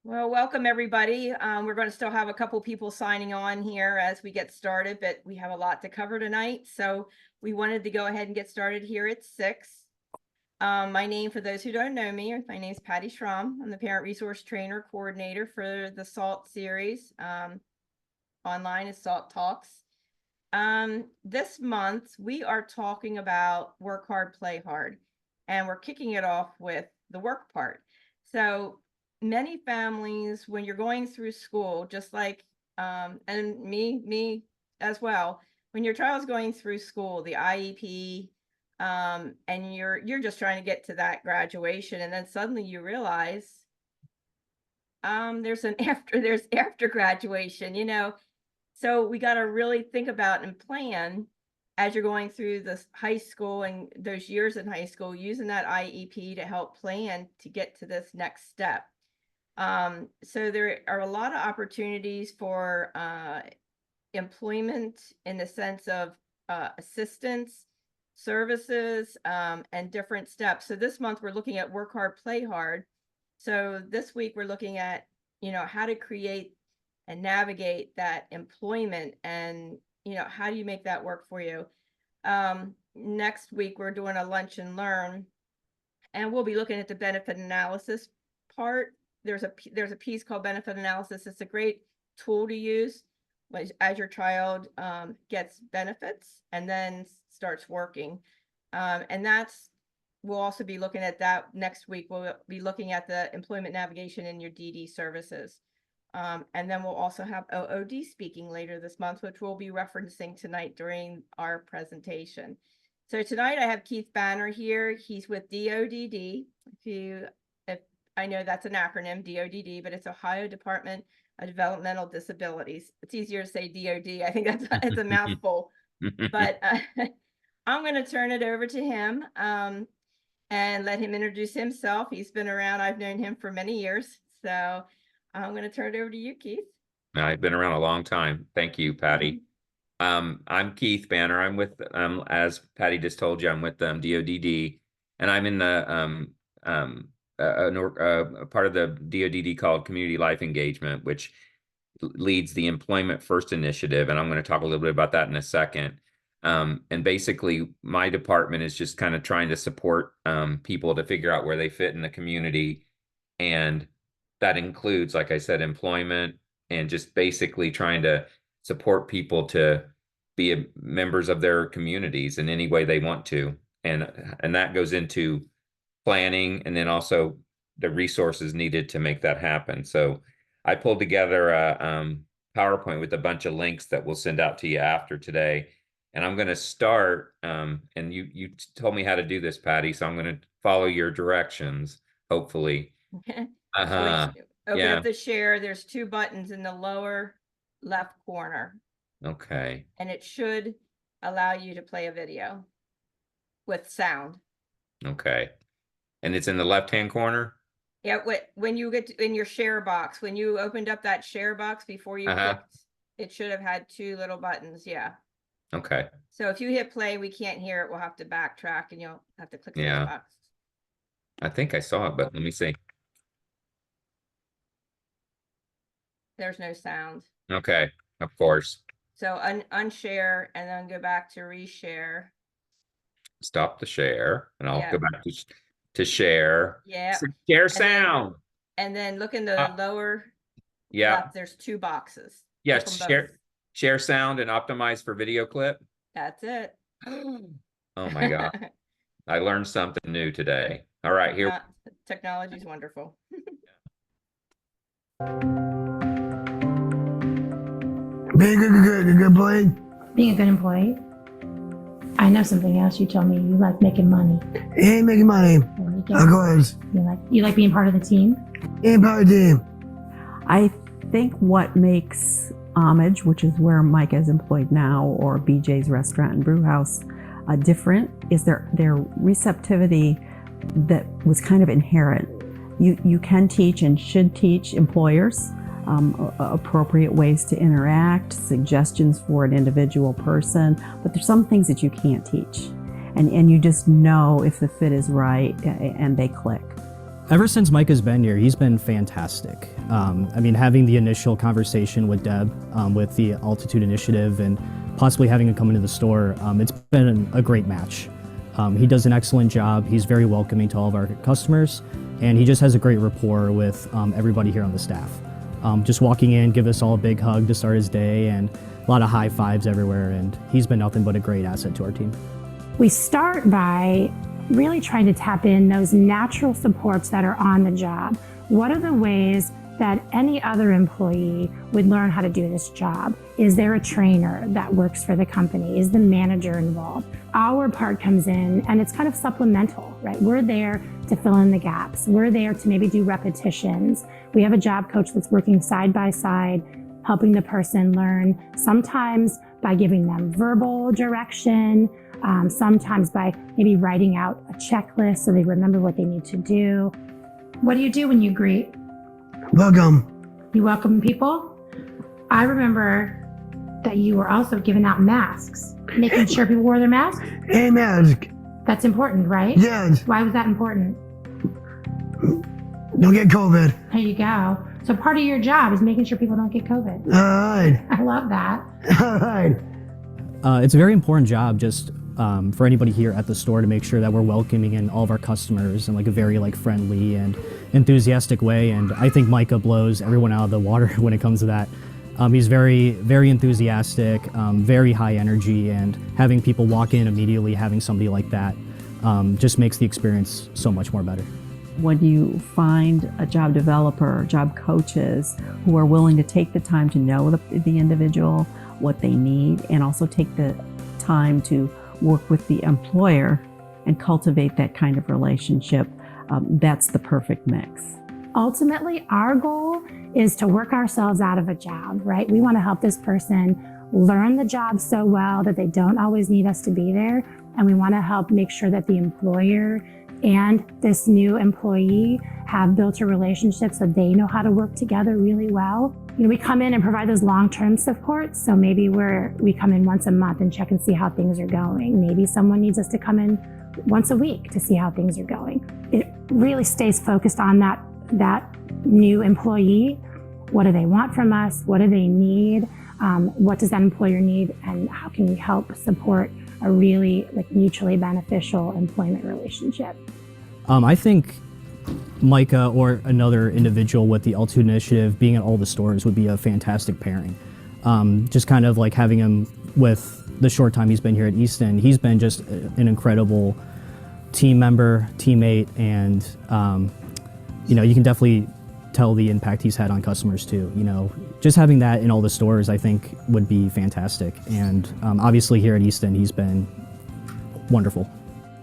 Well, welcome everybody. We're going to still have a couple people signing on here as we get started, but we have a lot to cover tonight. So we wanted to go ahead and get started here at 6. My name, for those who don't know me, my name is Patty Schramm. I'm the Parent Resource Trainer Coordinator for the SALT series. Online is SALT Talks. This month we are talking about work hard, play hard, and we're kicking it off with the work part. So many families, when you're going through school, just like and me as well, when your child's going through school, the IEP, and you're just trying to get to that graduation, and then suddenly you realize there's after graduation, so we got to really think about and plan as you're going through this high school and those years in high school, using that IEP to help plan to get to this next step. So there are a lot of opportunities for employment in the sense of assistance, services, and different steps. So this month we're looking at work hard, play hard. So this week we're looking at, how to create and navigate that employment, and how do you make that work for you. Next week we're doing a lunch and learn, and we'll be looking at the benefit analysis part. There's a piece called benefit analysis. It's a great tool to use as your child gets benefits and then starts working, and we'll also be looking at that next week. We'll be looking at the employment navigation in your DD services. And then we'll also have OOD speaking later this month, which we'll be referencing tonight during our presentation. So tonight I have Keith Banner here. He's with DODD. If I know that's an acronym, DODD, but it's Ohio Department of Developmental Disabilities. It's easier to say DOD. I think it's a mouthful, but I'm going to turn it over to him and let him introduce himself. He's been around. I've known him for many years. So I'm going to turn it over to you, Keith. I've been around a long time. Thank you, Patty. I'm Keith Banner. I'm with, as Patty just told you, I'm with DODD, and I'm in the part of the DODD called Community Life Engagement, which leads the Employment First initiative, and I'm going to talk a little bit about that in a second. And basically, my department is just kind of trying to support people to figure out where they fit in the community, and that includes, like I said, employment, and just basically trying to support people to be members of their communities in any way they want to. And that goes into planning, and then also the resources needed to make that happen. So I pulled together a PowerPoint with a bunch of links that we'll send out to you after today. And I'm going to start, and you told me how to do this, Patty, so I'm going to follow your directions, hopefully. Open up the share. There's 2 buttons in the lower left corner. Okay. And it should allow you to play a video with sound. Okay. And it's in the left-hand corner? Yeah, when you get in your share box, when you opened up that share box before you clicked, it should have had 2 little buttons. Yeah. Okay. So if you hit play, we can't hear it. We'll have to backtrack, and you'll have to click the box. I think I saw it, but let me see. There's no sound. Okay, of course. So unshare and then go back to reshare. Stop the share, and I'll go back to share. Yeah. Share sound. And then look in the lower left, there's 2 boxes. Yeah, share sound and optimize for video clip. That's it. Oh my God. I learned something new today. All right, here. Technology is wonderful. Being a good employee. Being a good employee. I know something else. You told me you like making money. Ain't making money. Of course. You like being part of the team? Being part of the team. I think what makes Homage, which is where Mike is employed now, or BJ's Restaurant and Brew House, different is their receptivity that was kind of inherent. You can teach and should teach employers appropriate ways to interact, suggestions for an individual person, but there's some things that you can't teach. And you just know if the fit is right and they click. Ever since Mike has been here, he's been fantastic. I mean, having the initial conversation with Deb with the Altitude Initiative and possibly having him come into the store, it's been a great match. He does an excellent job. He's very welcoming to all of our customers, and he just has a great rapport with everybody here on the staff. Just walking in, give us all a big hug to start his day, and a lot of high fives everywhere, and he's been nothing but a great asset to our team. We start by really trying to tap in those natural supports that are on the job. What are the ways that any other employee would learn how to do this job? Is there a trainer that works for the company? Is the manager involved? Our part comes in and it's kind of supplemental, right? We're there to fill in the gaps. We're there to maybe do repetitions. We have a job coach that's working side by side, helping the person learn, sometimes by giving them verbal direction, sometimes by maybe writing out a checklist so they remember what they need to do. What do you do when you greet? Welcome. You welcome people? I remember that you were also giving out masks, making sure people wore their masks. Hey, mask. That's important, right? Yes. Why was that important? Don't get COVID. There you go. So part of your job is making sure people don't get COVID. All right. I love that. All right. It's a very important job just for anybody here at the store to make sure that we're welcoming in all of our customers in like a very like friendly and enthusiastic way. And I think Micah blows everyone out of the water when it comes to that. He's very, very enthusiastic, very high energy, and having people walk in immediately, having somebody like that just makes the experience so much more better. When you find a job developer, job coaches who are willing to take the time to know the individual, what they need, and also take the time to work with the employer and cultivate that kind of relationship, that's the perfect mix. Ultimately, our goal is to work ourselves out of a job, right? We want to help this person learn the job so well that they don't always need us to be there. And we want to help make sure that the employer and this new employee have built a relationship so they know how to work together really well. You know, we come in and provide those long-term supports. So maybe we come in once a month and check and see how things are going. Maybe someone needs us to come in once a week to see how things are going. It really stays focused on that new employee. What do they want from us? What do they need? What does that employer need? And how can we help support a really mutually beneficial employment relationship? I think Micah or another individual with the Altitude Initiative being at all the stores would be a fantastic pairing. Just kind of like having him with the short time he's been here at Easton, he's been just an incredible team member, teammate, and you can definitely tell the impact he's had on customers too. Just having that in all the stores, I think, would be fantastic. And obviously here at Easton, he's been wonderful.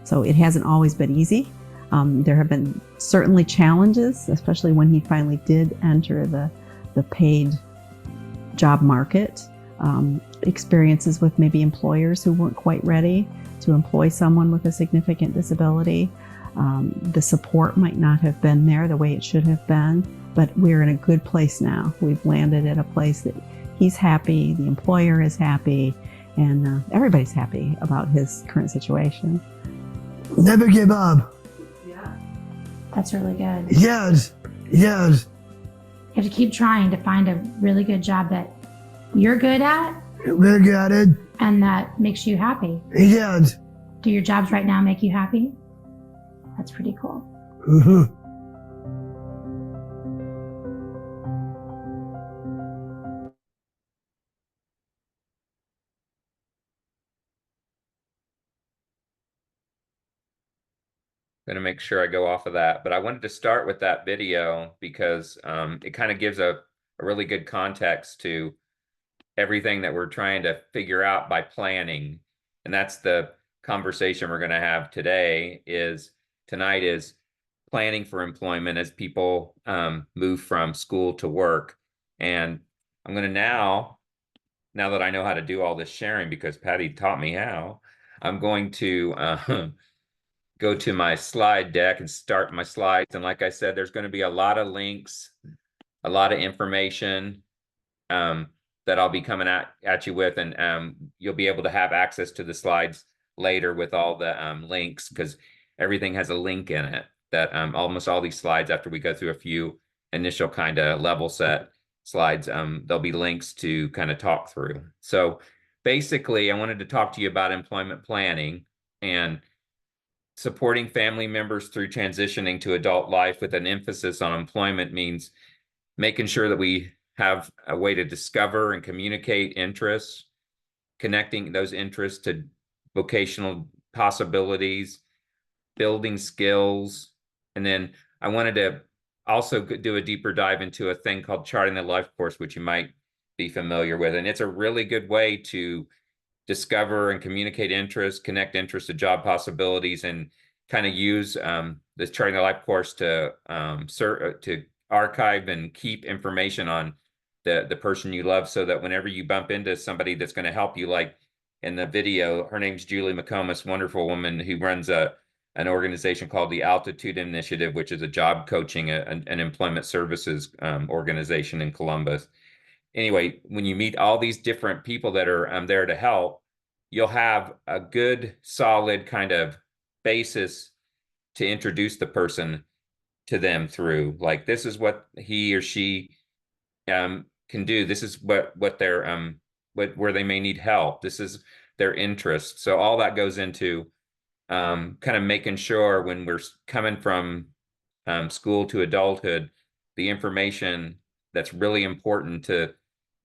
So it hasn't always been easy. There have been certainly challenges, especially when he finally did enter the paid job market. Experiences with maybe employers who weren't quite ready to employ someone with a significant disability. The support might not have been there the way it should have been, but we're in a good place now. We've landed at a place that he's happy, the employer is happy, and everybody's happy about his current situation. Never give up. That's really good. Yes. Yes. You have to keep trying to find a really good job that you're good at We got it. and that makes you happy. Yes. Do your jobs right now make you happy? That's pretty cool. Mm-hmm. Going to make sure I go off of that, but I wanted to start with that video because it kind of gives a really good context to everything that we're trying to figure out by planning. And that's the conversation we're going to have tonight is planning for employment as people move from school to work. And I'm going to now that I know how to do all this sharing because Patty taught me how, I'm going to go to my slide deck and start my slides. And like I said, there's going to be a lot of links, a lot of information that I'll be coming at you with. And you'll be able to have access to the slides later with all the links because everything has a link in it. that almost all these slides, after we go through a few initial kind of level set slides, there'll be links to kind of talk through. So basically, I wanted to talk to you about employment planning and supporting family members through transitioning to adult life with an emphasis on employment means making sure that we have a way to discover and communicate interests, connecting those interests to vocational possibilities, building skills. And then I wanted to also do a deeper dive into a thing called Charting the Life course, which you might be familiar with. And it's a really good way to discover and communicate interest, connect interest to job possibilities, and kind of use this Charting the Life course to archive and keep information on the person you love, so that whenever you bump into somebody that's going to help you, like in the video, her name's Julie McComas, wonderful woman who runs an organization called the Altitude Initiative, which is a job coaching, an employment services organization in Columbus. Anyway, when you meet all these different people that are there to help, you'll have a good, solid kind of basis to introduce the person to them through. Like, this is what he or she can do. This is what they're where they may need help. This is their interest. So all that goes into kind of making sure when we're coming from school to adulthood, the information that's really important to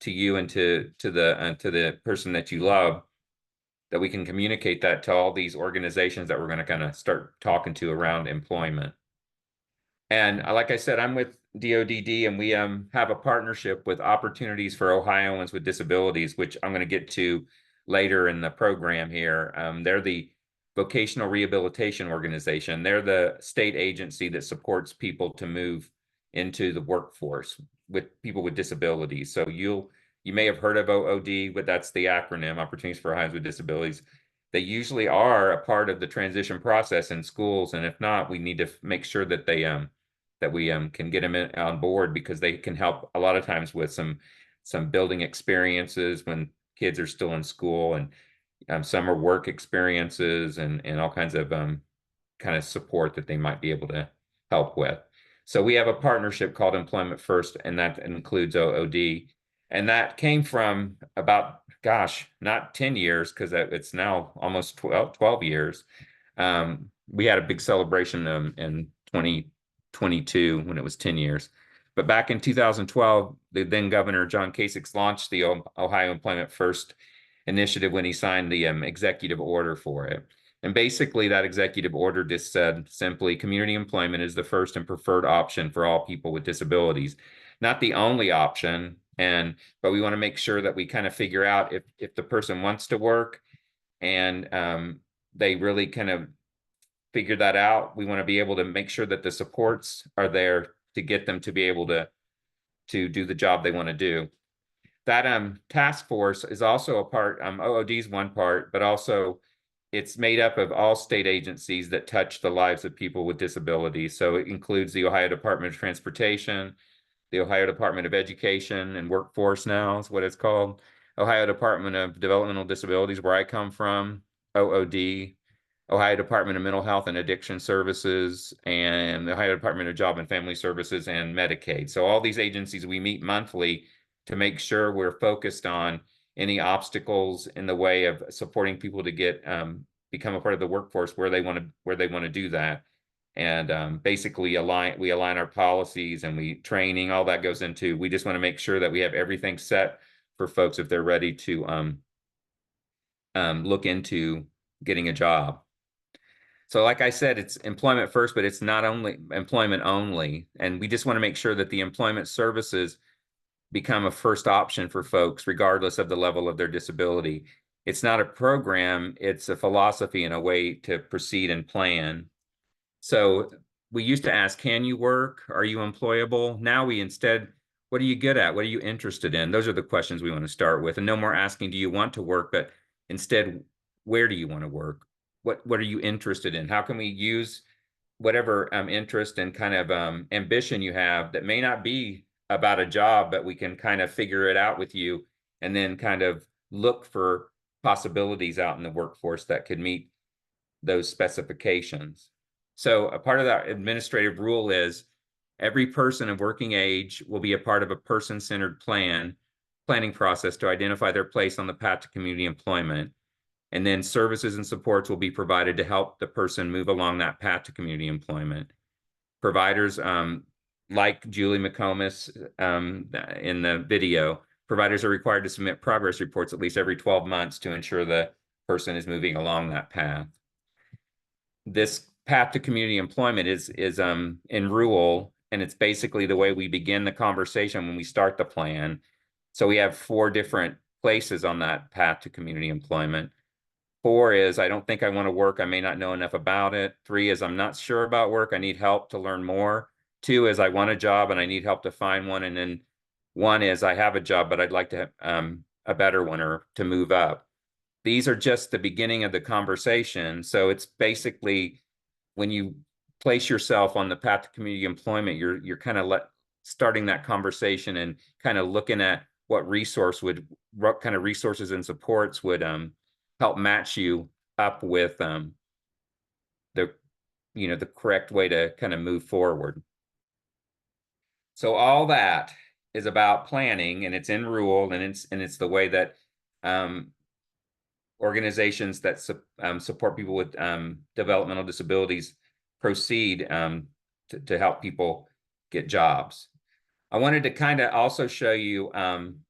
you and to the person that you love, that we can communicate that to all these organizations that we're going to kind of start talking to around employment. And like I said, I'm with DODD, and we have a partnership with Opportunities for Ohioans with Disabilities, which I'm going to get to later in the program here. They're the vocational rehabilitation organization. They're the state agency that supports people to move into the workforce with people with disabilities. So you may have heard of OOD, but that's the acronym, Opportunities for Ohioans with Disabilities. They usually are a part of the transition process in schools, and if not, we need to make sure that they that we can get them on board, because they can help a lot of times with some building experiences when kids are still in school, and summer work experiences, and all kinds of kind of support that they might be able to help with. So we have a partnership called Employment First, and that includes OOD. And that came from about, gosh, not 10 years, because it's now almost 12 years. We had a big celebration in 2022 when it was 10 years. But back in 2012, the then Governor John Kasich launched the Ohio Employment First initiative when he signed the executive order for it. And basically that executive order just said simply, community employment is the first and preferred option for all people with disabilities. Not the only option, but we want to make sure that we kind of figure out if the person wants to work and they really kind of figure that out. We want to be able to make sure that the supports are there to get them to be able to do the job they want to do. That task force is also a part, OOD is one part, but also it's made up of all state agencies that touch the lives of people with disabilities. So it includes the Ohio Department of Transportation, the Ohio Department of Education and Workforce now is what it's called, Ohio Department of Developmental Disabilities, where I come from, OOD, Ohio Department of Mental Health and Addiction Services, and the Ohio Department of Job and Family Services, and Medicaid. So all these agencies, we meet monthly to make sure we're focused on any obstacles in the way of supporting people to get become a part of the workforce where they want to do that. And basically we align our policies, and we training, all that goes into, we just want to make sure that we have everything set for folks if they're ready to look into getting a job. So like I said, it's employment first, but it's not only employment only. And we just want to make sure that the employment services become a first option for folks, regardless of the level of their disability. It's not a program, it's a philosophy and a way to proceed and plan. So we used to ask, can you work? Are you employable? Now we instead, what are you good at? What are you interested in? Those are the questions we want to start with. And no more asking, do you want to work? But instead, where do you want to work? What are you interested in? How can we use whatever interest and kind of ambition you have that may not be about a job, but we can kind of figure it out with you, and then kind of look for possibilities out in the workforce that could meet those specifications. So a part of that administrative rule is every person of working age will be a part of a person-centered planning process to identify their place on the path to community employment. And then services and supports will be provided to help the person move along that path to community employment. Providers, like Julie McComas in the video, providers are required to submit progress reports at least every 12 months to ensure the person is moving along that path. This path to community employment is in rule, and it's basically the way we begin the conversation when we start the plan. So we have 4 different places on that path to community employment. 4 is, I don't think I want to work. I may not know enough about it. 3 is, I'm not sure about work. I need help to learn more. 2 is, I want a job and I need help to find one. And then 1 is, I have a job, but I'd like to have a better one or to move up. These are just the beginning of the conversation. So it's basically when you place yourself on the path to community employment, you're kind of starting that conversation and kind of looking at what kind of resources and supports would help match you up with the correct way to kind of move forward. So all that is about planning, and it's in rule, and it's the way that organizations that support people with developmental disabilities proceed to help people get jobs. I wanted to kind of also show you, I'm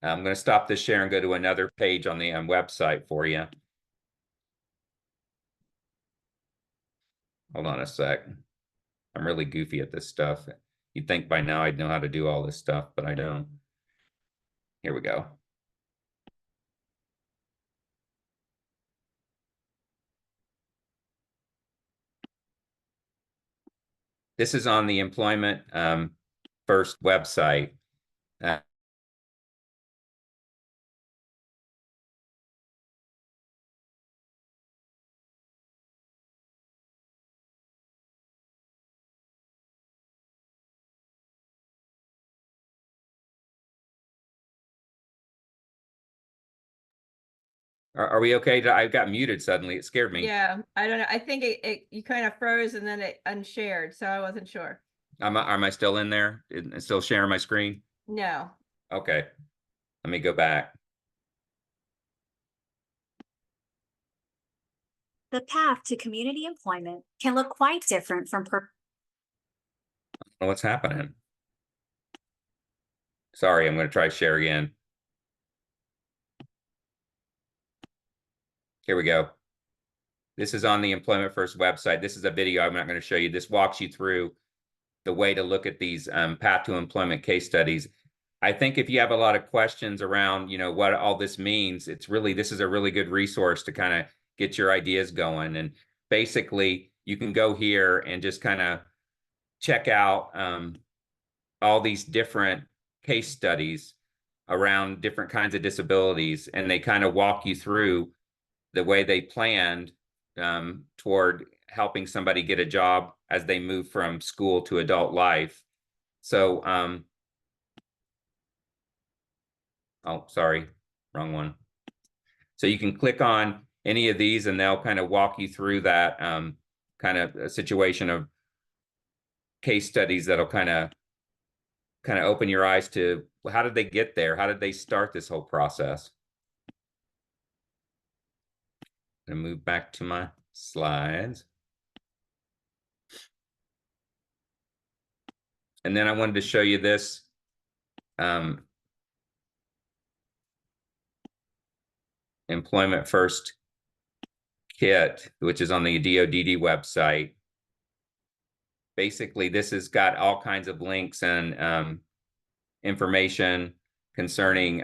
going to stop this share and go to another page on the website for you. Hold on a sec. I'm really goofy at this stuff. You'd think by now I'd know how to do all this stuff, but I don't. Here we go. This is on the Employment First website. Are we okay? I got muted suddenly. It scared me. Yeah, I don't know. I think you kind of froze and then it unshared, so I wasn't sure. Am I still in there? It's still sharing my screen? No. Okay. Let me go back. The path to community employment can look quite different from What's happening? Sorry, I'm going to try share again. Here we go. This is on the Employment First website. This is a video I'm not going to show you. This walks you through the way to look at these path to employment case studies. I think if you have a lot of questions around, what all this means, this is a really good resource to kind of get your ideas going. And basically, you can go here and just kind of check out all these different case studies around different kinds of disabilities, and they kind of walk you through the way they planned toward helping somebody get a job as they move from school to adult life. So, oh, sorry, wrong one. So you can click on any of these and they'll kind of walk you through that kind of a situation of case studies that'll kind of open your eyes to, well, how did they get there? How did they start this whole process? I'm going to move back to my slides. And then I wanted to show you this Employment First kit, which is on the DODD website. Basically, this has got all kinds of links and information concerning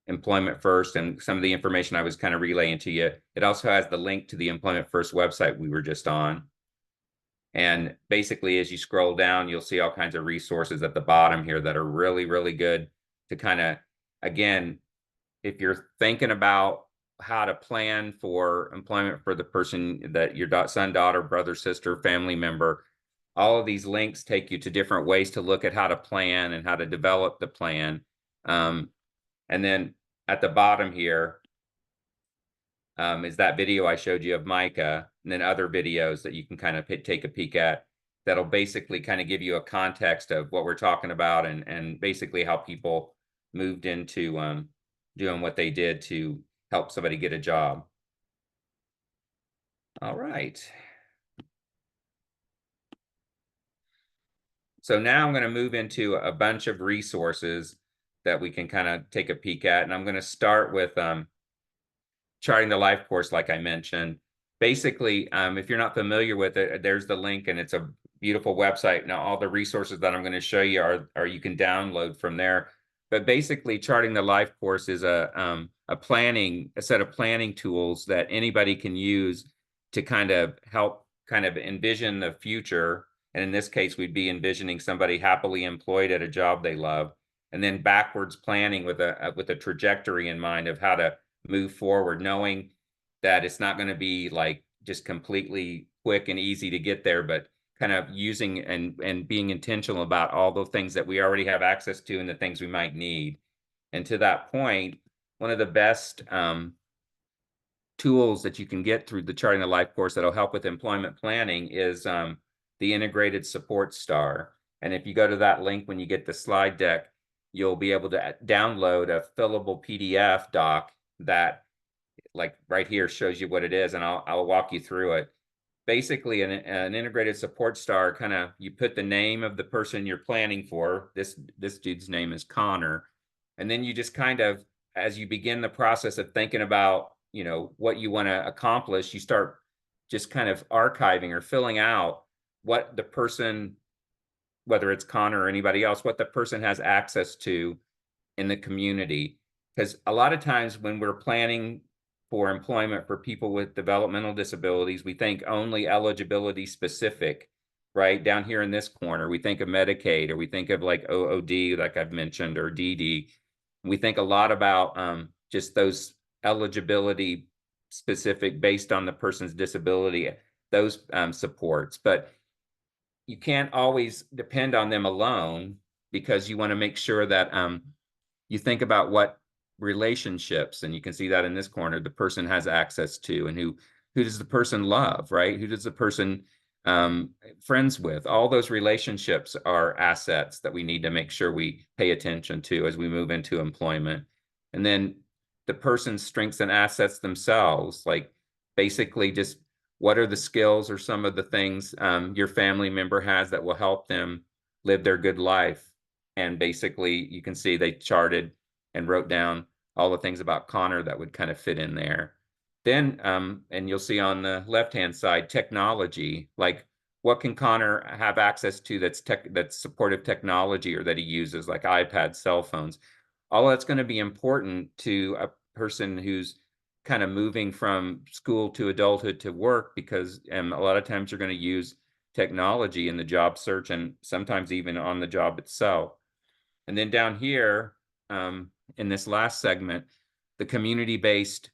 Employment First and some of the information I was kind of relaying to you. It also has the link to the Employment First website we were just on. And basically, as you scroll down, you'll see all kinds of resources at the bottom here that are really, really good to kind of, again, if you're thinking about how to plan for employment for the person that your son, daughter, brother, sister, family member, all of these links take you to different ways to look at how to plan and how to develop the plan. And then at the bottom here, is that video I showed you of Micah, and then other videos that you can kind of take a peek at that'll basically kind of give you a context of what we're talking about, and basically how people moved into doing what they did to help somebody get a job. All right. So now I'm going to move into a bunch of resources that we can kind of take a peek at. And I'm going to start with Charting the Life course, like I mentioned. Basically, if you're not familiar with it, there's the link, and it's a beautiful website. Now, all the resources that I'm going to show you are you can download from there. But basically, Charting the Life course is a set of planning tools that anybody can use to kind of help kind of envision the future. And in this case, we'd be envisioning somebody happily employed at a job they love, and then backwards planning with a trajectory in mind of how to move forward, knowing that it's not going to be like just completely quick and easy to get there, but kind of using and being intentional about all the things that we already have access to and the things we might need. And to that point, one of the best tools that you can get through the Charting the Life course that'll help with employment planning is the Integrated Support Star. And if you go to that link when you get the slide deck, you'll be able to download a fillable PDF doc that, like right here, shows you what it is, and I'll walk you through it. Basically, an integrated support star, kind of, you put the name of the person you're planning for. This dude's name is Connor, and then you just kind of, as you begin the process of thinking about, you know, what you want to accomplish, you start just kind of archiving or filling out what the person, whether it's Connor or anybody else, what the person has access to in the community. Because a lot of times when we're planning for employment for people with developmental disabilities, we think only eligibility specific, right? Down here in this corner, we think of Medicaid, or we think of like OOD, like I've mentioned, or DD. We think a lot about just those eligibility specific based on the person's disability, those supports. But you can't always depend on them alone, because you want to make sure that you think about what relationships, and you can see that in this corner, the person has access to, and who does the person love, right? Who does the person friends with? All those relationships are assets that we need to make sure we pay attention to as we move into employment. And then the person's strengths and assets themselves, like basically just what are the skills or some of the things your family member has that will help them live their good life. And basically, you can see they charted and wrote down all the things about Connor that would kind of fit in there. Then, and you'll see on the left-hand side, technology, like what can Connor have access to that's supportive technology, or that he uses, like iPads, cell phones. All that's going to be important to a person who's kind of moving from school to adulthood to work, because a lot of times you're going to use technology in the job search, and sometimes even on the job itself. And then down here, in this last segment, the community-based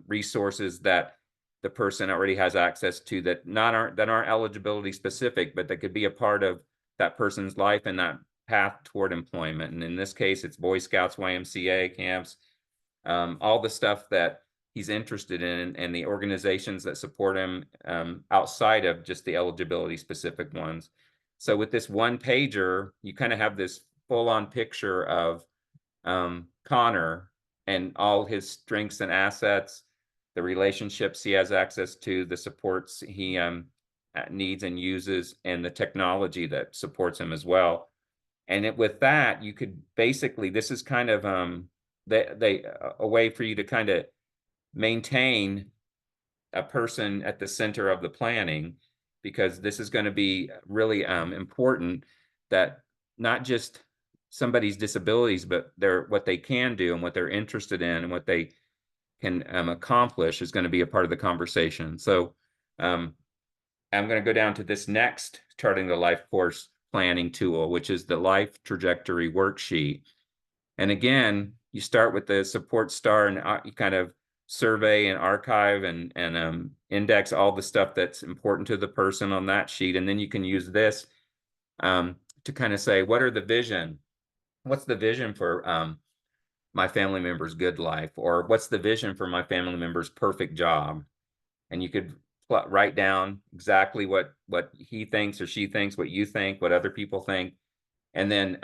resources that the person already has access to, that aren't eligibility specific, but that could be a part of that person's life and that path toward employment. And in this case, it's Boy Scouts, YMCA camps, all the stuff that he's interested in, and the organizations that support him outside of just the eligibility specific ones. So with this one pager, you kind of have this full-on picture of Connor and all his strengths and assets, the relationships he has access to, the supports he needs and uses, and the technology that supports him as well. And with that, you could basically, this is kind of a way for you to kind of maintain a person at the center of the planning, because this is going to be really important, that not just somebody's disabilities, but what they can do and what they're interested in and what they can accomplish is going to be a part of the conversation. So I'm going to go down to this next Charting the Life course planning tool, which is the Life Trajectory Worksheet. And again, you start with the support star, and you kind of survey and archive and index all the stuff that's important to the person on that sheet. And then you can use this to kind of say, what's the vision for my family member's good life, or what's the vision for my family member's perfect job? And you could write down exactly what he thinks or she thinks, what you think, what other people think, and then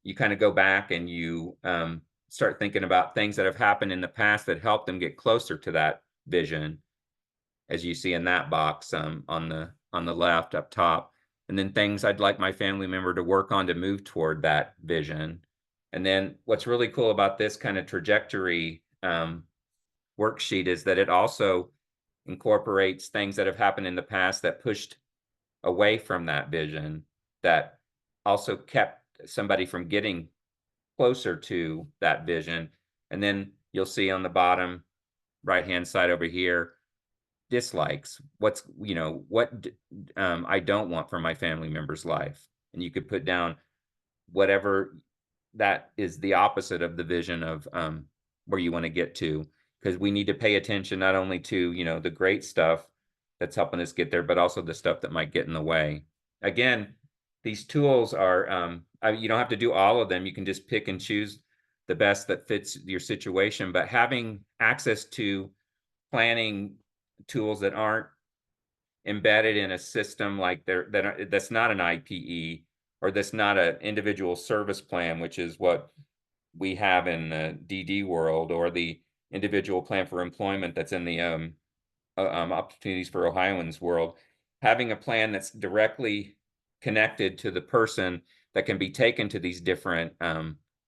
you kind of go back and you start thinking about things that have happened in the past that helped them get closer to that vision, as you see in that box on the left up top, and then things I'd like my family member to work on to move toward that vision. And then what's really cool about this kind of trajectory worksheet is that it also incorporates things that have happened in the past that pushed away from that vision, that also kept somebody from getting closer to that vision. And then you'll see on the bottom right hand side over here, dislikes. What's, what I don't want for my family member's life. And you could put down whatever that is the opposite of the vision of where you want to get to, because we need to pay attention not only to the great stuff that's helping us get there, but also the stuff that might get in the way. Again, these tools are you don't have to do all of them. You can just pick and choose the best that fits your situation, but having access to planning tools that aren't embedded in a system like that's not an IPE, or that's not an individual service plan, which is what we have in the DD world, or the individual plan for employment that's in the Opportunities for Ohioans world. Having a plan that's directly connected to the person that can be taken to these different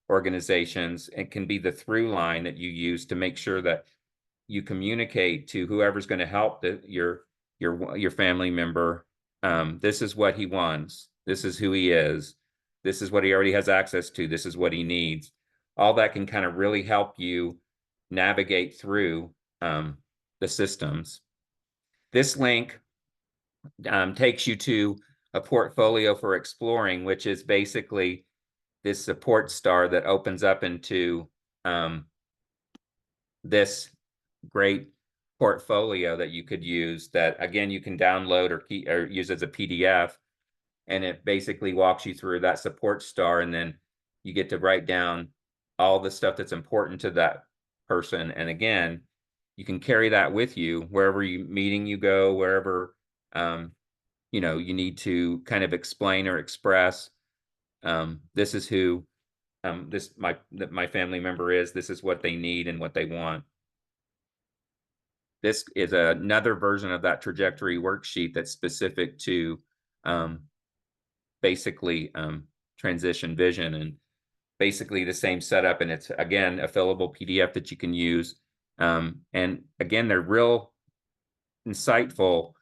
organizations, and can be the through line that you use to make sure that you communicate to whoever's going to help your family member. This is what he wants. This is who he is. This is what he already has access to. This is what he needs. All that can kind of really help you navigate through the systems. This link takes you to a portfolio for exploring, which is basically this support star that opens up into this great portfolio that you could use, that again you can download or use as a PDF, and it basically walks you through that support star, and then you get to write down all the stuff that's important to that person. And again, you can carry that with you wherever meeting you go, wherever you need to kind of explain or express, this is who my family member is, this is what they need and what they want. This is another version of that trajectory worksheet that's specific to basically transition vision, and basically the same setup. And it's, again, a fillable PDF that you can use. And again, they're real insightful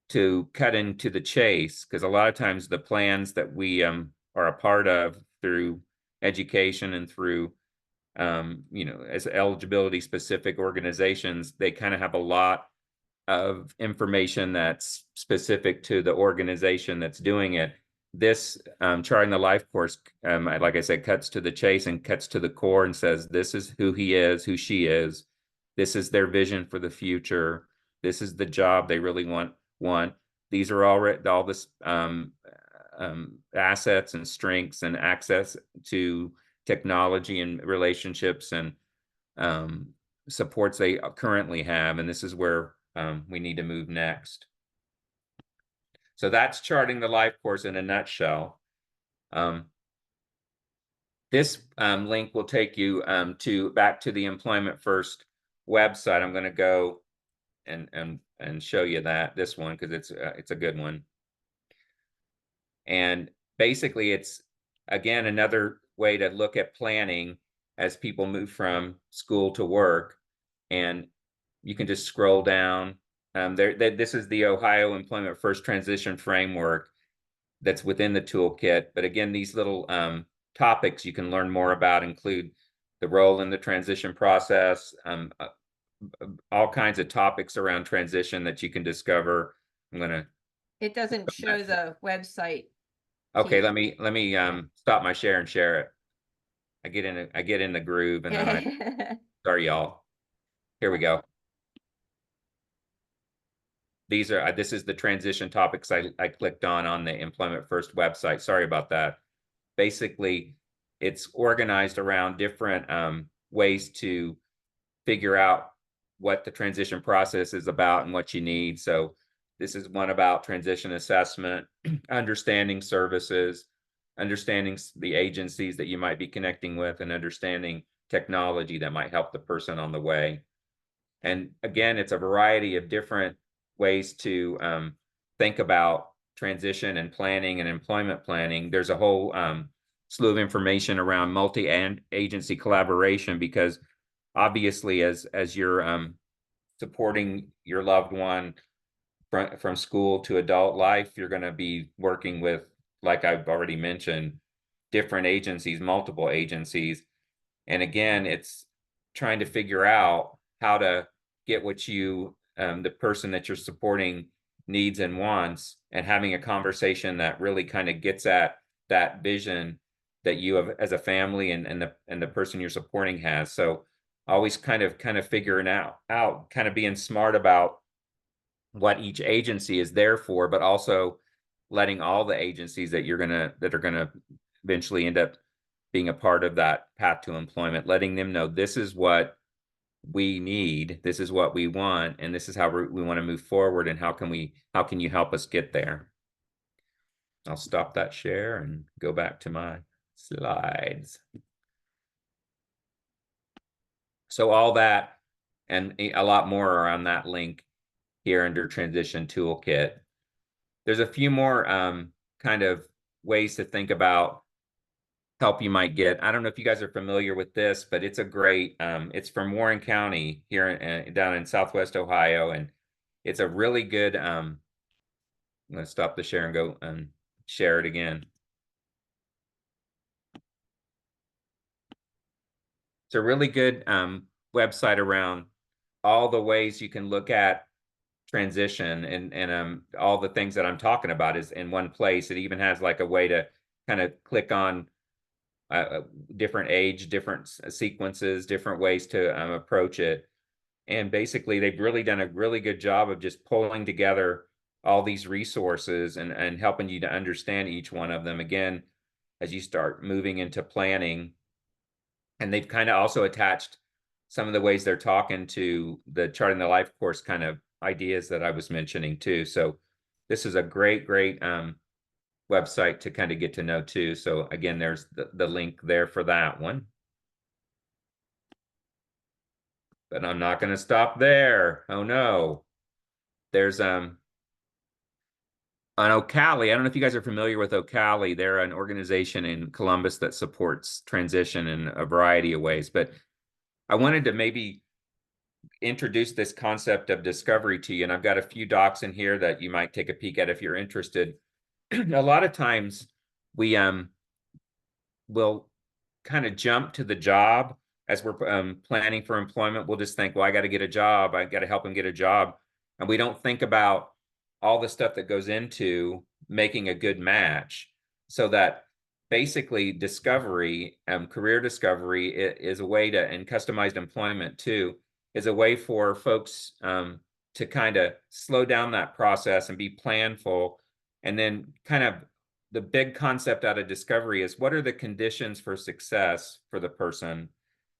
to cut into the chase, because a lot of times the plans that we are a part of through education and through as eligibility specific organizations, they kind of have a lot of information that's specific to the organization that's doing it. This Charting the Life course, like I said, cuts to the chase and cuts to the core and says, this is who he is, who she is. This is their vision for the future. This is the job they really want. These are all this assets and strengths and access to technology and relationships and supports they currently have, and this is where we need to move next. So that's Charting the Life course in a nutshell. This link will take you back to the Employment First website. I'm going to go and show you this one, because it's a good one. And basically, it's again another way to look at planning as people move from school to work. And you can just scroll down. This is the Ohio Employment First Transition Framework that's within the toolkit. But again, these little topics you can learn more about include the role in the transition process, all kinds of topics around transition that you can discover. It doesn't show the website. Okay, let me stop my share and share it. I get in the groove, and then sorry, y'all. Here we go. This is the transition topics I clicked on the Employment First website. Sorry about that. Basically, it's organized around different ways to figure out what the transition process is about and what you need. So this is one about transition assessment, understanding services, understanding the agencies that you might be connecting with, and understanding technology that might help the person on the way. And again, it's a variety of different ways to think about transition and planning and employment planning. There's a whole slew of information around multi-agency collaboration, because obviously as you're supporting your loved one from school to adult life, you're going to be working with, like I've already mentioned, different agencies, multiple agencies. And again, it's trying to figure out how to get what you, the person that you're supporting needs and wants, and having a conversation that really kind of gets at that vision that you have as a family, and the person you're supporting has. So always kind of figuring out kind of being smart about what each agency is there for, but also letting all the agencies that are gonna eventually end up being a part of that path to employment, letting them know this is what we need, this is what we want, and this is how we want to move forward, and how can you help us get there? I'll stop that share and go back to my slides. So all that and a lot more are on that link here under Transition Toolkit. There's a few more kind of ways to think about help you might get. I don't know if you guys are familiar with this, but it's a great, it's from Warren County here down in Southwest Ohio. And it's a really good, I'm going to stop the share and go and share it again. It's a really good website around all the ways you can look at transition, and all the things that I'm talking about is in one place. It even has like a way to kind of click on different age, different sequences, different ways to approach it. And basically, they've really done a really good job of just pulling together all these resources and helping you to understand each one of them, again, as you start moving into planning. And they've kind of also attached some of the ways they're talking to the Charting the Life course kind of ideas that I was mentioning too. So this is a great website to kind of get to know too. So again, there's the link there for that one. But I'm not going to stop there. Oh no. There's on Ocali. I don't know if you guys are familiar with Ocali. They're an organization in Columbus that supports transition in a variety of ways. But I wanted to maybe introduce this concept of discovery to you. And I've got a few docs in here that you might take a peek at if you're interested. A lot of times we will kind of jump to the job as we're planning for employment. We'll just think, well, I got to get a job. I got to help them get a job. And we don't think about all the stuff that goes into making a good match. So that basically discovery, career discovery is a way to, and customized employment too, is a way for folks to kind of slow down that process and be planful. And then kind of the big concept out of discovery is, what are the conditions for success for the person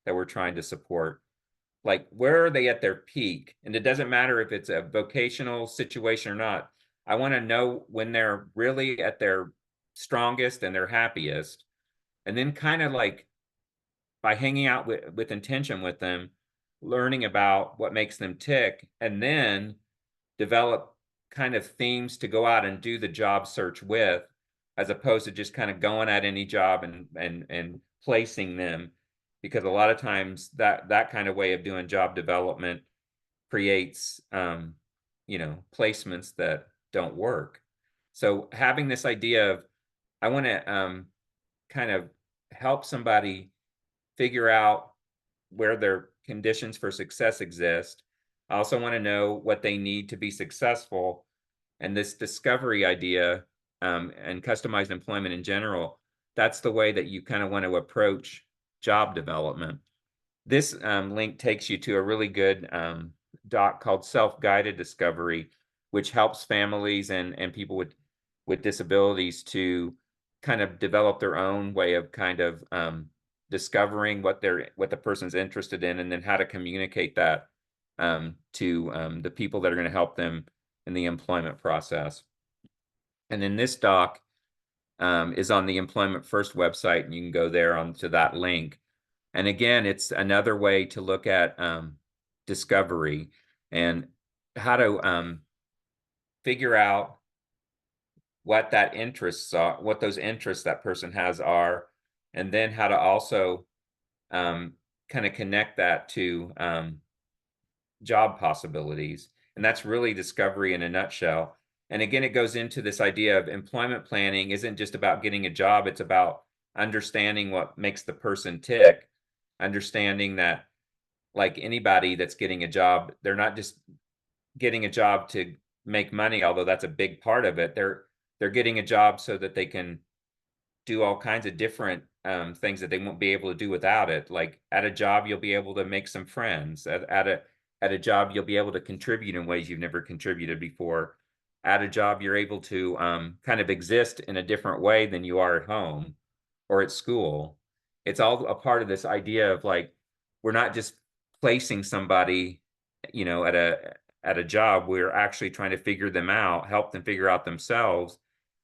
that we're trying to support? Like, where are they at their peak? And it doesn't matter if it's a vocational situation or not. I want to know when they're really at their strongest and their happiest. And then kind of like by hanging out with intention with them, learning about what makes them tick, and then develop kind of themes to go out and do the job search with, as opposed to just kind of going at any job and placing them. Because a lot of times that kind of way of doing job development creates placements that don't work. So having this idea of, I want to kind of help somebody figure out where their conditions for success exist. I also want to know what they need to be successful. And this discovery idea and customized employment in general, that's the way that you kind of want to approach job development. This link takes you to a really good doc called Self-Guided Discovery, which helps families and people with disabilities to kind of develop their own way of kind of discovering what the person's interested in, and then how to communicate that to the people that are going to help them in the employment process. And then this doc is on the Employment First website, and you can go there onto that link. And again, it's another way to look at discovery and how to figure out what that interests are, what those interests that person has are, and then how to also kind of connect that to job possibilities. And that's really discovery in a nutshell. And again, it goes into this idea of employment planning isn't just about getting a job, it's about understanding what makes the person tick, understanding that, like anybody that's getting a job, they're not just getting a job to make money, although that's a big part of it. They're getting a job so that they can do all kinds of different things that they won't be able to do without it. Like at a job, you'll be able to make some friends. At a job, you'll be able to contribute in ways you've never contributed before. At a job, you're able to kind of exist in a different way than you are at home or at school. It's all a part of this idea of like, we're not just placing somebody, you know, at a job. We're actually trying to figure them out, help them figure out themselves,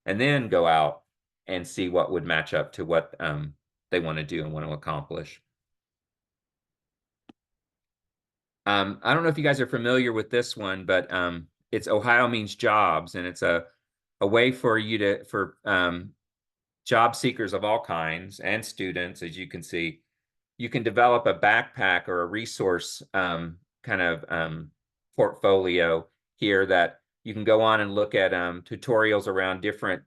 and then go out and see what would match up to what they want to do and want to accomplish. I don't know if you guys are familiar with this one, but it's Ohio Means Jobs, and it's a way for you for job seekers of all kinds and students, as you can see, you can develop a backpack or a resource kind of portfolio here that you can go on and look at tutorials around different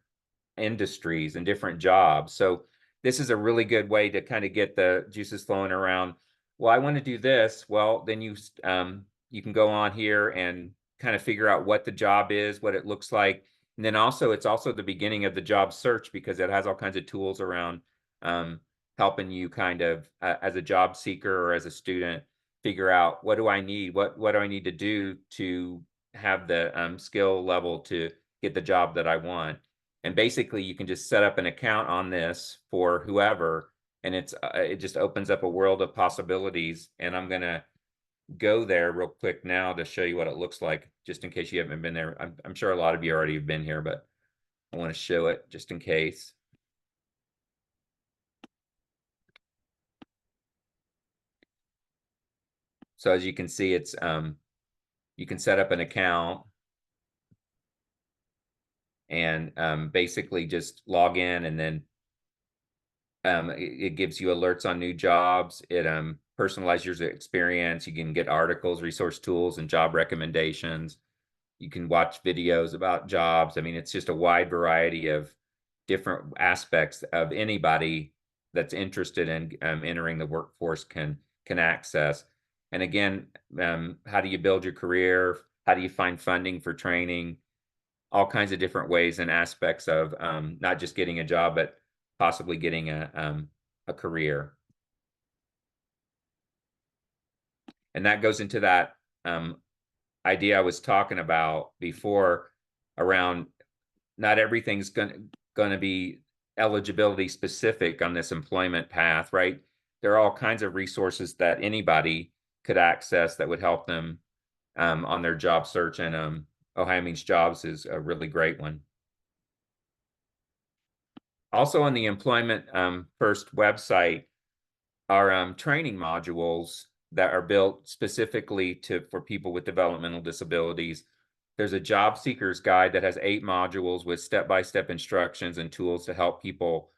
industries and different jobs. So this is a really good way to kind of get the juices flowing around. Well, I want to do this. Well, then you can go on here and kind of figure out what the job is, what it looks like. And then also, it's also the beginning of the job search, because it has all kinds of tools around helping you kind of, as a job seeker or as a student, figure out what do I need? What do I need to do to have the skill level to get the job that I want? And basically, you can just set up an account on this for whoever, and it just opens up a world of possibilities. And I'm gonna go there real quick now to show you what it looks like, just in case you haven't been there. I'm sure a lot of you already have been here, but I want to show it just in case. So as you can see, it's you can set up an account and basically just log in, and then it gives you alerts on new jobs. It personalizes your experience. You can get articles, resource tools, and job recommendations. You can watch videos about jobs. I mean, it's just a wide variety of different aspects of anybody that's interested in entering the workforce can access. And again, how do you build your career? How do you find funding for training? All kinds of different ways and aspects of not just getting a job, but possibly getting a career. And that goes into that idea I was talking about before around not everything's going to be eligibility specific on this employment path, right? There are all kinds of resources that anybody could access that would help them on their job search, and Ohio Means Jobs is a really great one. Also on the Employment First website are training modules that are built specifically for people with developmental disabilities. There's a job seeker's guide that has 8 modules with step-by-step instructions and tools to help people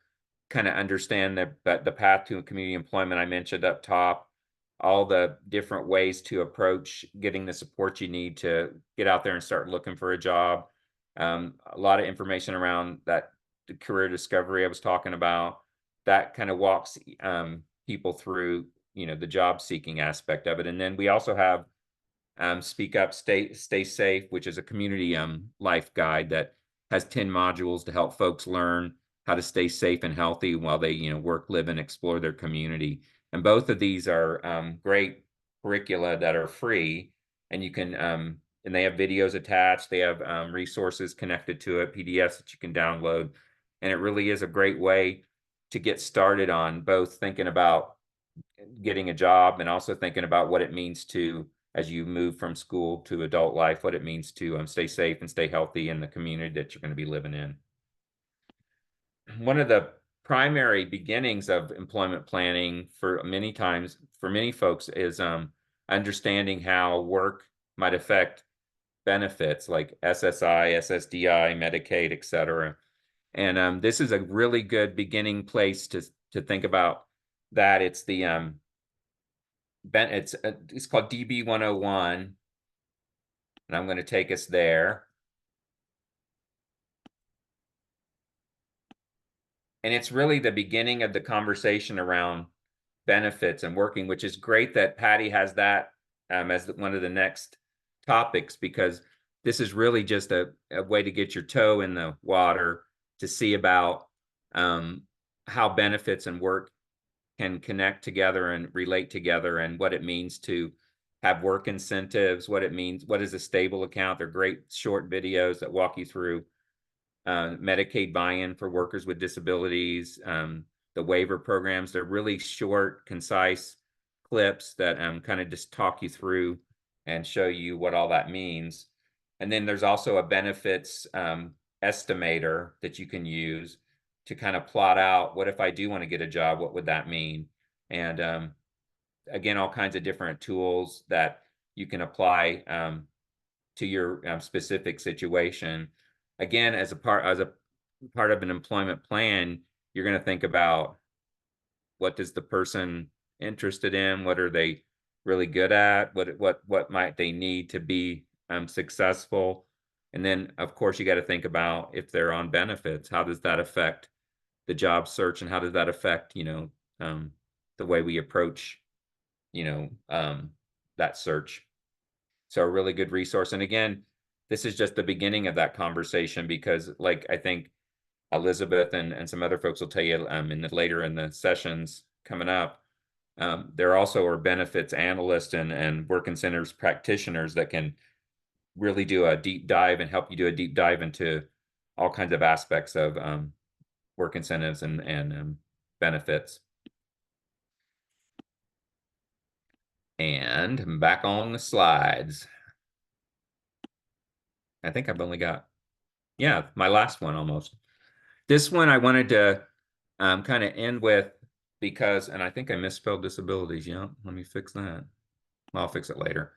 kind of understand the path to community employment I mentioned up top, all the different ways to approach getting the support you need to get out there and start looking for a job. A lot of information around that career discovery I was talking about, that kind of walks people through, the job seeking aspect of it. And then we also have Speak Up, Stay Safe, which is a community life guide that has 10 modules to help folks learn how to stay safe and healthy while they, work, live, and explore their community. And both of these are great curricula that are free, and you can, and they have videos attached. They have resources connected to it, PDFs that you can download. And it really is a great way to get started on both thinking about getting a job and also thinking about what it means to, as you move from school to adult life, what it means to stay safe and stay healthy in the community that you're going to be living in. One of the primary beginnings of employment planning for many folks is understanding how work might affect benefits like SSI, SSDI, Medicaid, et cetera. And this is a really good beginning place to think about that. It's the it's called DB 101, and I'm going to take us there. And it's really the beginning of the conversation around benefits and working, which is great that Patty has that as one of the next topics, because this is really just a way to get your toe in the water to see about how benefits and work can connect together and relate together, and what it means to have work incentives, what it means, what is a stable account. They're great short videos that walk you through Medicaid buy-in for workers with disabilities, the waiver programs. They're really short, concise clips that kind of just talk you through and show you what all that means. And then there's also a benefits estimator that you can use to kind of plot out, what if I do want to get a job, what would that mean? And again, all kinds of different tools that you can apply to your specific situation. Again, as a part of an employment plan, you're going to think about, what is the person interested in? What are they really good at? What might they need to be successful? And then, of course, you got to think about, if they're on benefits, how does that affect the job search, and how does that affect, the way we approach, that search. So a really good resource. And again, this is just the beginning of that conversation, because like I think Elizabeth and some other folks will tell you later in the sessions coming up, there also are benefits analysts and work incentives practitioners that can really do a deep dive and help you do a deep dive into all kinds of aspects of work incentives and benefits. And I'm back on the slides. I think I've only got, my last one almost. This one I wanted to kind of end with, because, and I think I misspelled disabilities. Yeah, let me fix that. Well, I'll fix it later.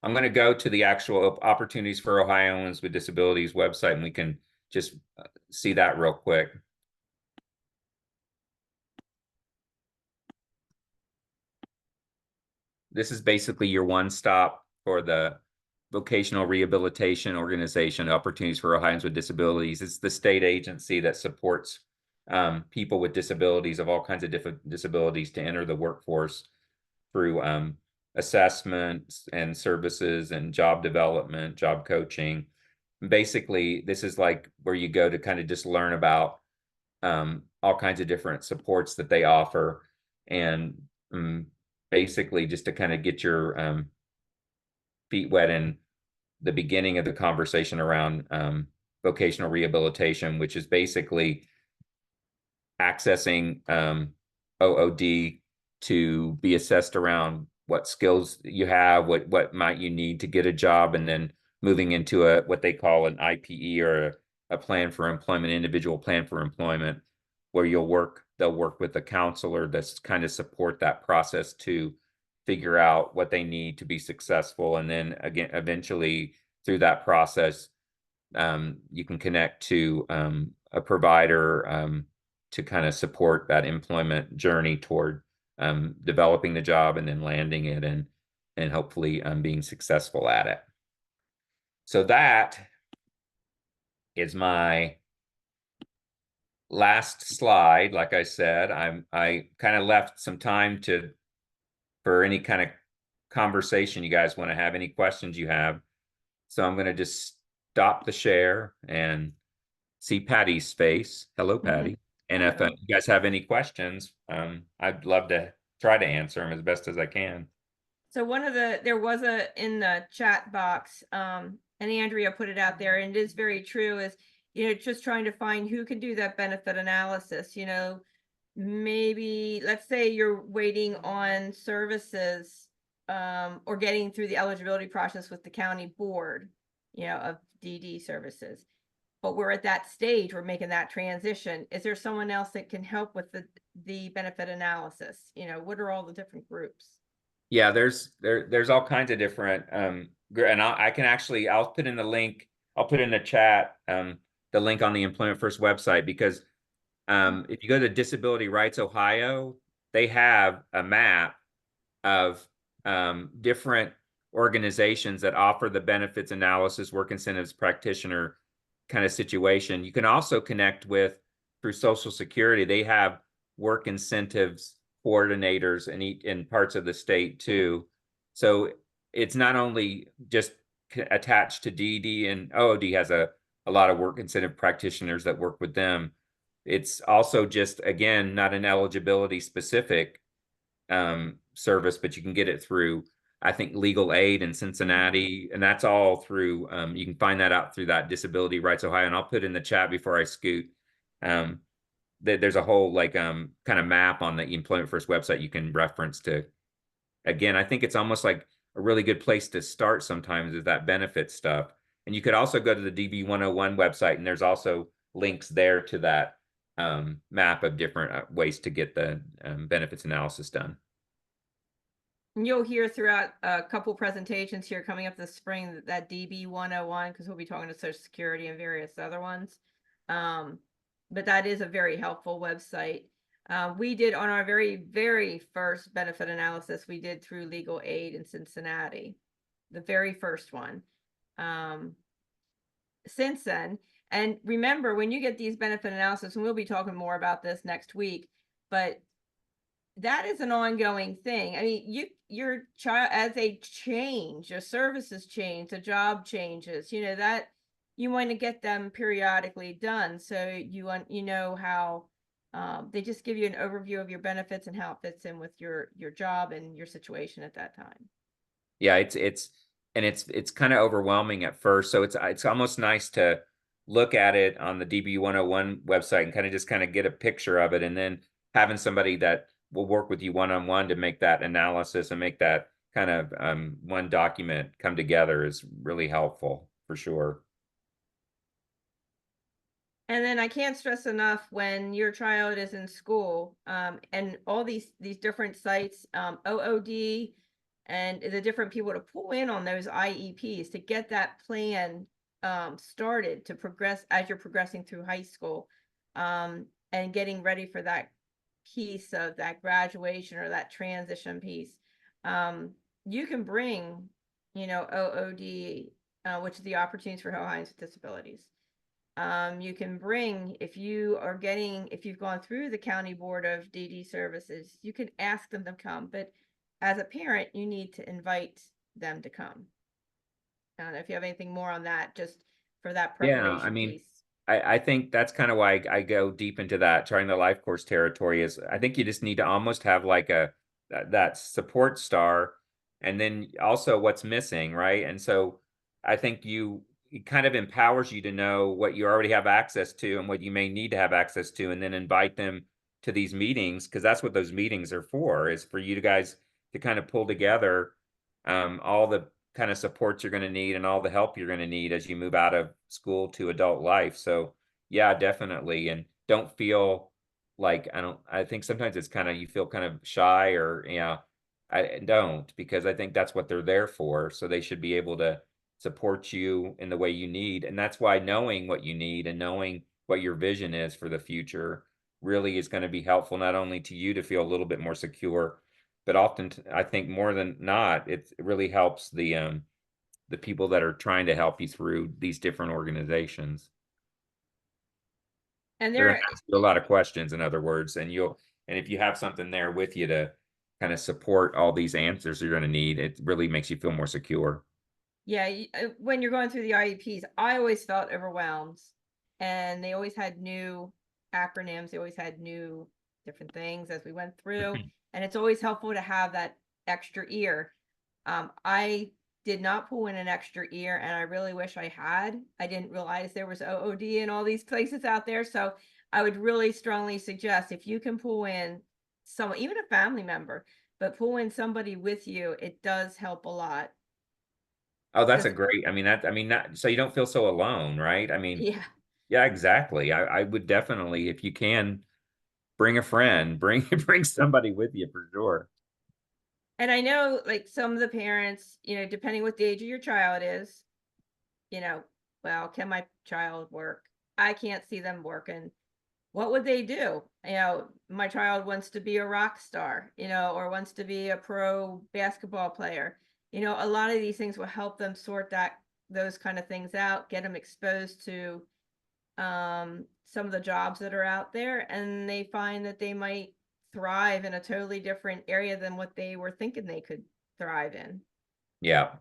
I'm going to go to the actual Opportunities for Ohioans with Disabilities website, and we can just see that real quick. This is basically your one-stop for the vocational rehabilitation organization, Opportunities for Ohioans with Disabilities. It's the state agency that supports people with disabilities, of all kinds of different disabilities, to enter the workforce through assessments and services and job development, job coaching. Basically, this is like where you go to kind of just learn about all kinds of different supports that they offer, and basically just to kind of get your feet wet in the beginning of the conversation around vocational rehabilitation, which is basically accessing OOD to be assessed around what skills you have, what might you need to get a job, and then moving into what they call an IPE, or a plan for employment, individual plan for employment, where they'll work with a counselor that's kind of support that process to figure out what they need to be successful. And then again, eventually through that process, you can connect to a provider to kind of support that employment journey toward developing the job and then landing it, and hopefully being successful at it. So that is my last slide. Like I said, I kind of left some time for any kind of conversation you guys want to have, any questions you have. So I'm going to just stop the share and see Patty's face. Hello, Patty. And if you guys have any questions, I'd love to try to answer them as best as I can. So there was in the chat box, and Andrea put it out there, and it is very true, is just trying to find who can do that benefit analysis, maybe let's say you're waiting on services or getting through the eligibility process with the county board, of DD services. But we're at that stage, we're making that transition. Is there someone else that can help with the benefit analysis? What are all the different groups? Yeah, there's all kinds of different and I can actually, I'll put in the link, I'll put in the chat the link on the Employment First website, because if you go to Disability Rights Ohio, they have a map of different organizations that offer the benefits analysis, work incentives practitioner kind of situation. You can also connect with, through Social Security, they have work incentives coordinators in parts of the state too. So it's not only just attached to DD, and OOD has a lot of work incentive practitioners that work with them. It's also just, again, not an eligibility specific service, but you can get it through, I think, Legal Aid in Cincinnati, and that's all through, you can find that out through that Disability Rights Ohio, and I'll put in the chat before I scoot. There's a whole kind of map on the Employment First website you can reference to. Again, I think it's almost like a really good place to start sometimes is that benefit stuff. And you could also go to the DB 101 website, and there's also links there to that map of different ways to get the benefits analysis done. And you'll hear throughout a couple presentations here coming up this spring that DB 101, because we'll be talking to Social Security and various other ones. But that is a very helpful website. We did on our very, very first benefit analysis, we did through Legal Aid in Cincinnati, the very first one. Since then, and remember, when you get these benefit analysis, and we'll be talking more about this next week, but that is an ongoing thing. I mean, your child, as they change, your services change, the job changes, that you want to get them periodically done. So you know how they just give you an overview of your benefits and how it fits in with your job and your situation at that time. Yeah, it's kind of overwhelming at first. So it's almost nice to look at it on the DB 101 website and kind of get a picture of it, and then having somebody that will work with you one-on-one to make that analysis and make that kind of one document come together is really helpful for sure. And then I can't stress enough, when your child is in school, and all these different sites, OOD, and the different people to pull in on those IEPs to get that plan started to progress as you're progressing through high school, and getting ready for that piece of that graduation or that transition piece. You can bring, OOD, which is the Opportunities for Ohioans with Disabilities. You can bring, if you've gone through the County Board of DD Services, you can ask them to come, but as a parent, you need to invite them to come. I don't know if you have anything more on that, just for that preparation Yeah, I mean, piece. I think that's kind of why I go deep into that, trying the life course territory. Is I think you just need to almost have like that support star, and then also what's missing, right? And so I think it kind of empowers you to know what you already have access to and what you may need to have access to, and then invite them to these meetings, because that's what those meetings are for, is for you guys to kind of pull together all the kind of supports you're going to need and all the help you're going to need as you move out of school to adult life. So yeah, definitely. And don't feel like, I think sometimes it's kind of, you feel kind of shy, or, I don't, because I think that's what they're there for. So they should be able to support you in the way you need. And that's why knowing what you need and knowing what your vision is for the future really is going to be helpful, not only to you to feel a little bit more secure, but often I think more than not, it really helps the people that are trying to help you through these different organizations. And They're going to ask you a lot of questions, in other words, and if you have something there with you to kind of support all these answers you're going to need, it really makes you feel more secure. yeah, when you're going through the IEPs, I always felt overwhelmed, and they always had new acronyms. They always had new different things as we went through. And it's always helpful to have that extra ear. I did not pull in an extra ear, and I really wish I had. I didn't realize there was OOD in all these places out there. So I would really strongly suggest if you can pull in someone, even a family member, but pull in somebody with you, it does help a lot. Oh, that's a 'Cause- great, I mean, not, so you don't feel so alone, right? I mean, yeah. yeah, exactly. I would definitely, if you can, bring a friend, bring bring somebody with you for sure. And I know like some of the parents, depending what the age of your child is, well, can my child work? I can't see them working. What would they do? My child wants to be a rock star, or wants to be a pro basketball player. A lot of these things will help them sort those kind of things out, get them exposed to some of the jobs that are out there, and they find that they might thrive in a totally different area than what they were thinking they could thrive in. Yeah.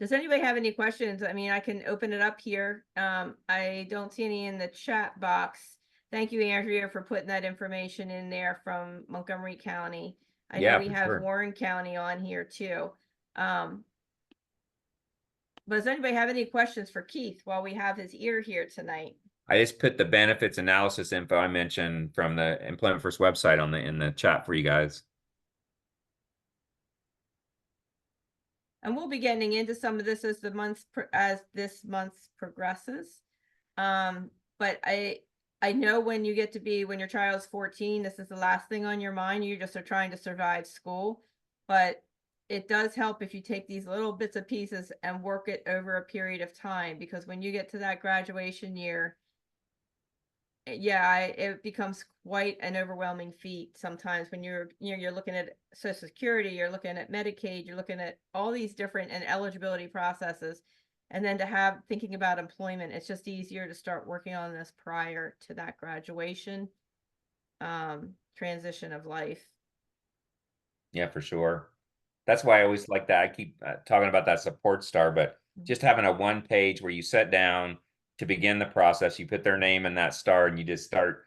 Does anybody have any questions? I mean, I can open it up here. I don't see any in the chat box. Thank you, Andrea, for putting that information in there from Montgomery County. I know Yeah, we for have sure. Warren County on here too. But does anybody have any questions for Keith while we have his ear here tonight? I just put the benefits analysis info I mentioned from the Employment First website in the chat for you guys. And we'll be getting into some of this as this month progresses. But I know when your child's 14, this is the last thing on your mind. You just are trying to survive school. But it does help if you take these little bits and pieces and work it over a period of time, because when you get to that graduation year, it becomes quite an overwhelming feat sometimes when you're looking at Social Security, you're looking at Medicaid, you're looking at all these different and eligibility processes. And then thinking about employment, it's just easier to start working on this prior to that graduation transition of life. Yeah, for sure. That's why I always like that. I keep talking about that support star, but just having a one page where you sit down to begin the process, you put their name in that star and you just start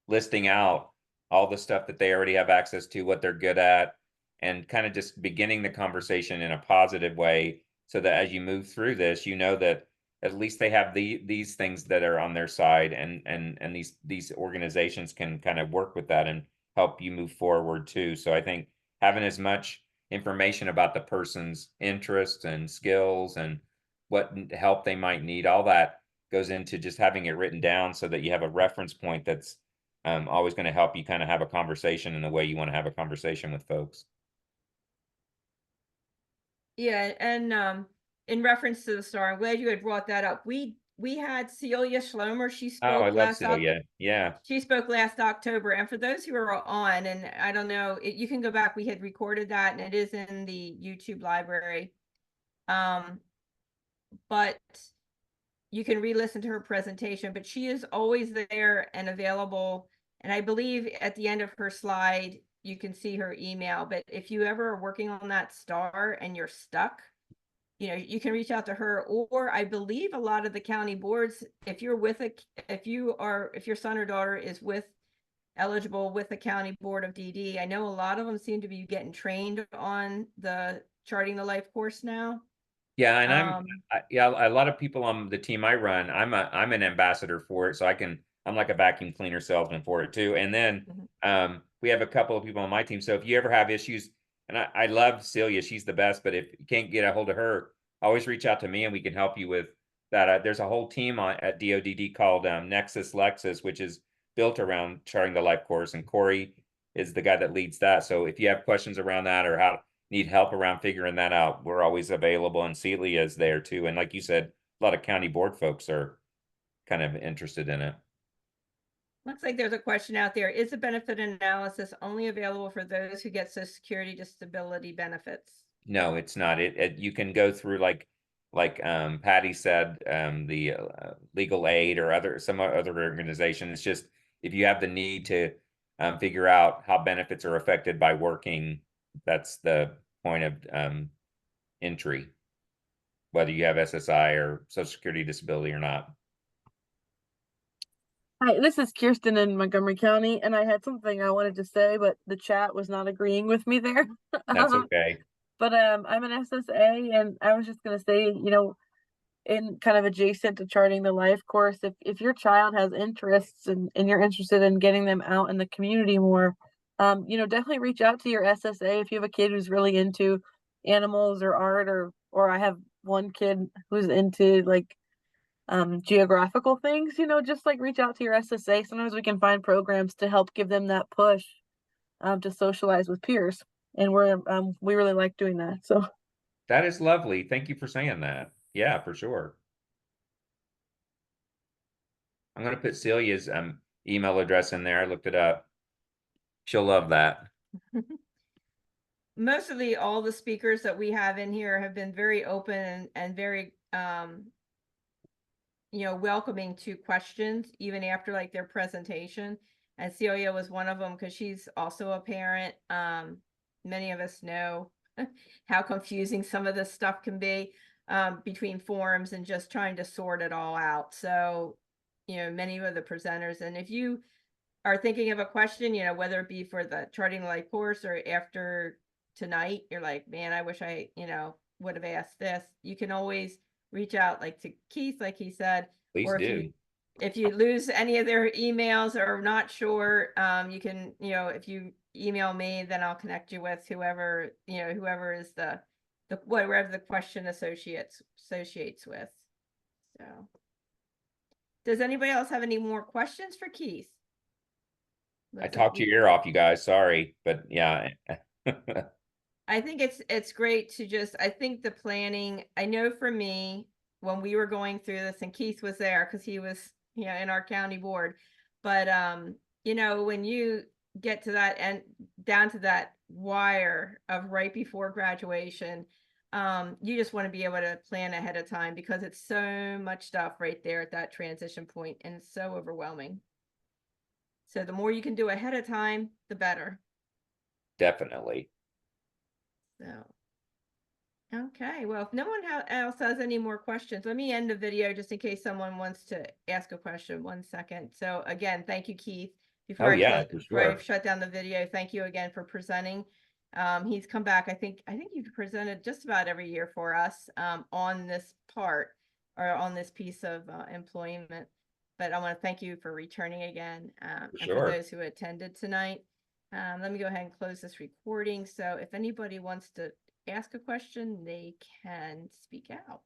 listing out all the stuff that they already have access to, what they're good at, and kind of just beginning the conversation in a positive way so that as you move through this, you know that at least they have these things that are on their side, and these organizations can kind of work with that and help you move forward too. So I think having as much information about the person's interests and skills and what help they might need, all that goes into just having it written down so that you have a reference point that's always going to help you kind of have a conversation in the way you want to have a conversation with folks. Yeah, and in reference to the star, I'm glad you had brought that up. We had Celia Schlomer. Oh, I love Celia. Yeah. She spoke last October, and for those who are on, and I don't know, you can go back. We had recorded that, and it is in the YouTube library. But you can re-listen to her presentation. But she is always there and available. And I believe at the end of her slide, you can see her email. But if you ever are working on that star and you're stuck, you can reach out to her, or I believe a lot of the county boards, if your son or daughter is eligible with the county board of DD, I know a lot of them seem to be getting trained on the charting the life course now. Yeah, and a lot of people on the team I run, I'm an ambassador for it, so I'm like a vacuum cleaner salesman for it too. And then we have a couple of people on my team. So if you ever have issues, and I love Celia, she's the best, but if you can't get a hold of her, always reach out to me and we can help you with that. There's a whole team at DODD called Nexus Lexus, which is built around charting the life course, and Corey is the guy that leads that. So if you have questions around that or need help around figuring that out, we're always available, and Celia is there too. And like you said, a lot of county board folks are kind of interested in it. Looks like there's a question out there. Is the benefit analysis only available for those who get Social Security disability benefits? No, it's not. You can go through like Patty said, the legal aid or some other organization. It's just if you have the need to figure out how benefits are affected by working, that's the point of entry, whether you have SSI or Social Security disability or not. Hi, this is Kirsten in Montgomery County, and I had something I wanted to say, but the chat was not agreeing with me there. That's okay. But I'm an SSA, and I was just gonna say, in kind of adjacent to charting the life course, if your child has interests and you're interested in getting them out in the community more, definitely reach out to your SSA if you have a kid who's really into animals or art, or I have one kid who's into like geographical things, just like reach out to your SSA. Sometimes we can find programs to help give them that push to socialize with peers. And we really like doing that. So That is lovely. Thank you for saying that. Yeah, for sure. I'm going to put Celia's email address in there. I looked it up. She'll love that. Mostly all the speakers that we have in here have been very open and very, welcoming to questions, even after like their presentation. And Celia was one of them because she's also a parent. Many of us know how confusing some of this stuff can be between forms and just trying to sort it all out. So, many of the presenters, and if you are thinking of a question, whether it be for the Charting the Life course or after tonight, you're like, man, I wish I, would have asked this. You can always reach out like to Keith, like he said, Please or do. if you lose any of their emails or are not sure, you can, if you email me, then I'll connect you with whoever, whoever is the whatever the question associates with. So does anybody else have any more questions for Keith? I talked your ear off, you guys. Sorry, but yeah. I think it's great to just, I think the planning, I know for me, when we were going through this, and Keith was there because he was, in our county board, but when you get to that and down to that wire of right before graduation, you just want to be able to plan ahead of time because it's so much stuff right there at that transition point, and it's so overwhelming. So the more you can do ahead of time, the better. Definitely. So, okay, well, if no one else has any more questions, let me end the video just in case someone wants to ask a question. 1 second. So again, thank you, Keith. Oh, yeah, for Before I sure. shut down the video, thank you again for presenting. He's come back. I think you've presented just about every year for us on this part or on this piece of employment. But I want to thank you for returning again, and for Sure. those who attended tonight. Let me go ahead and close this recording. So if anybody wants to ask a question, they can speak out.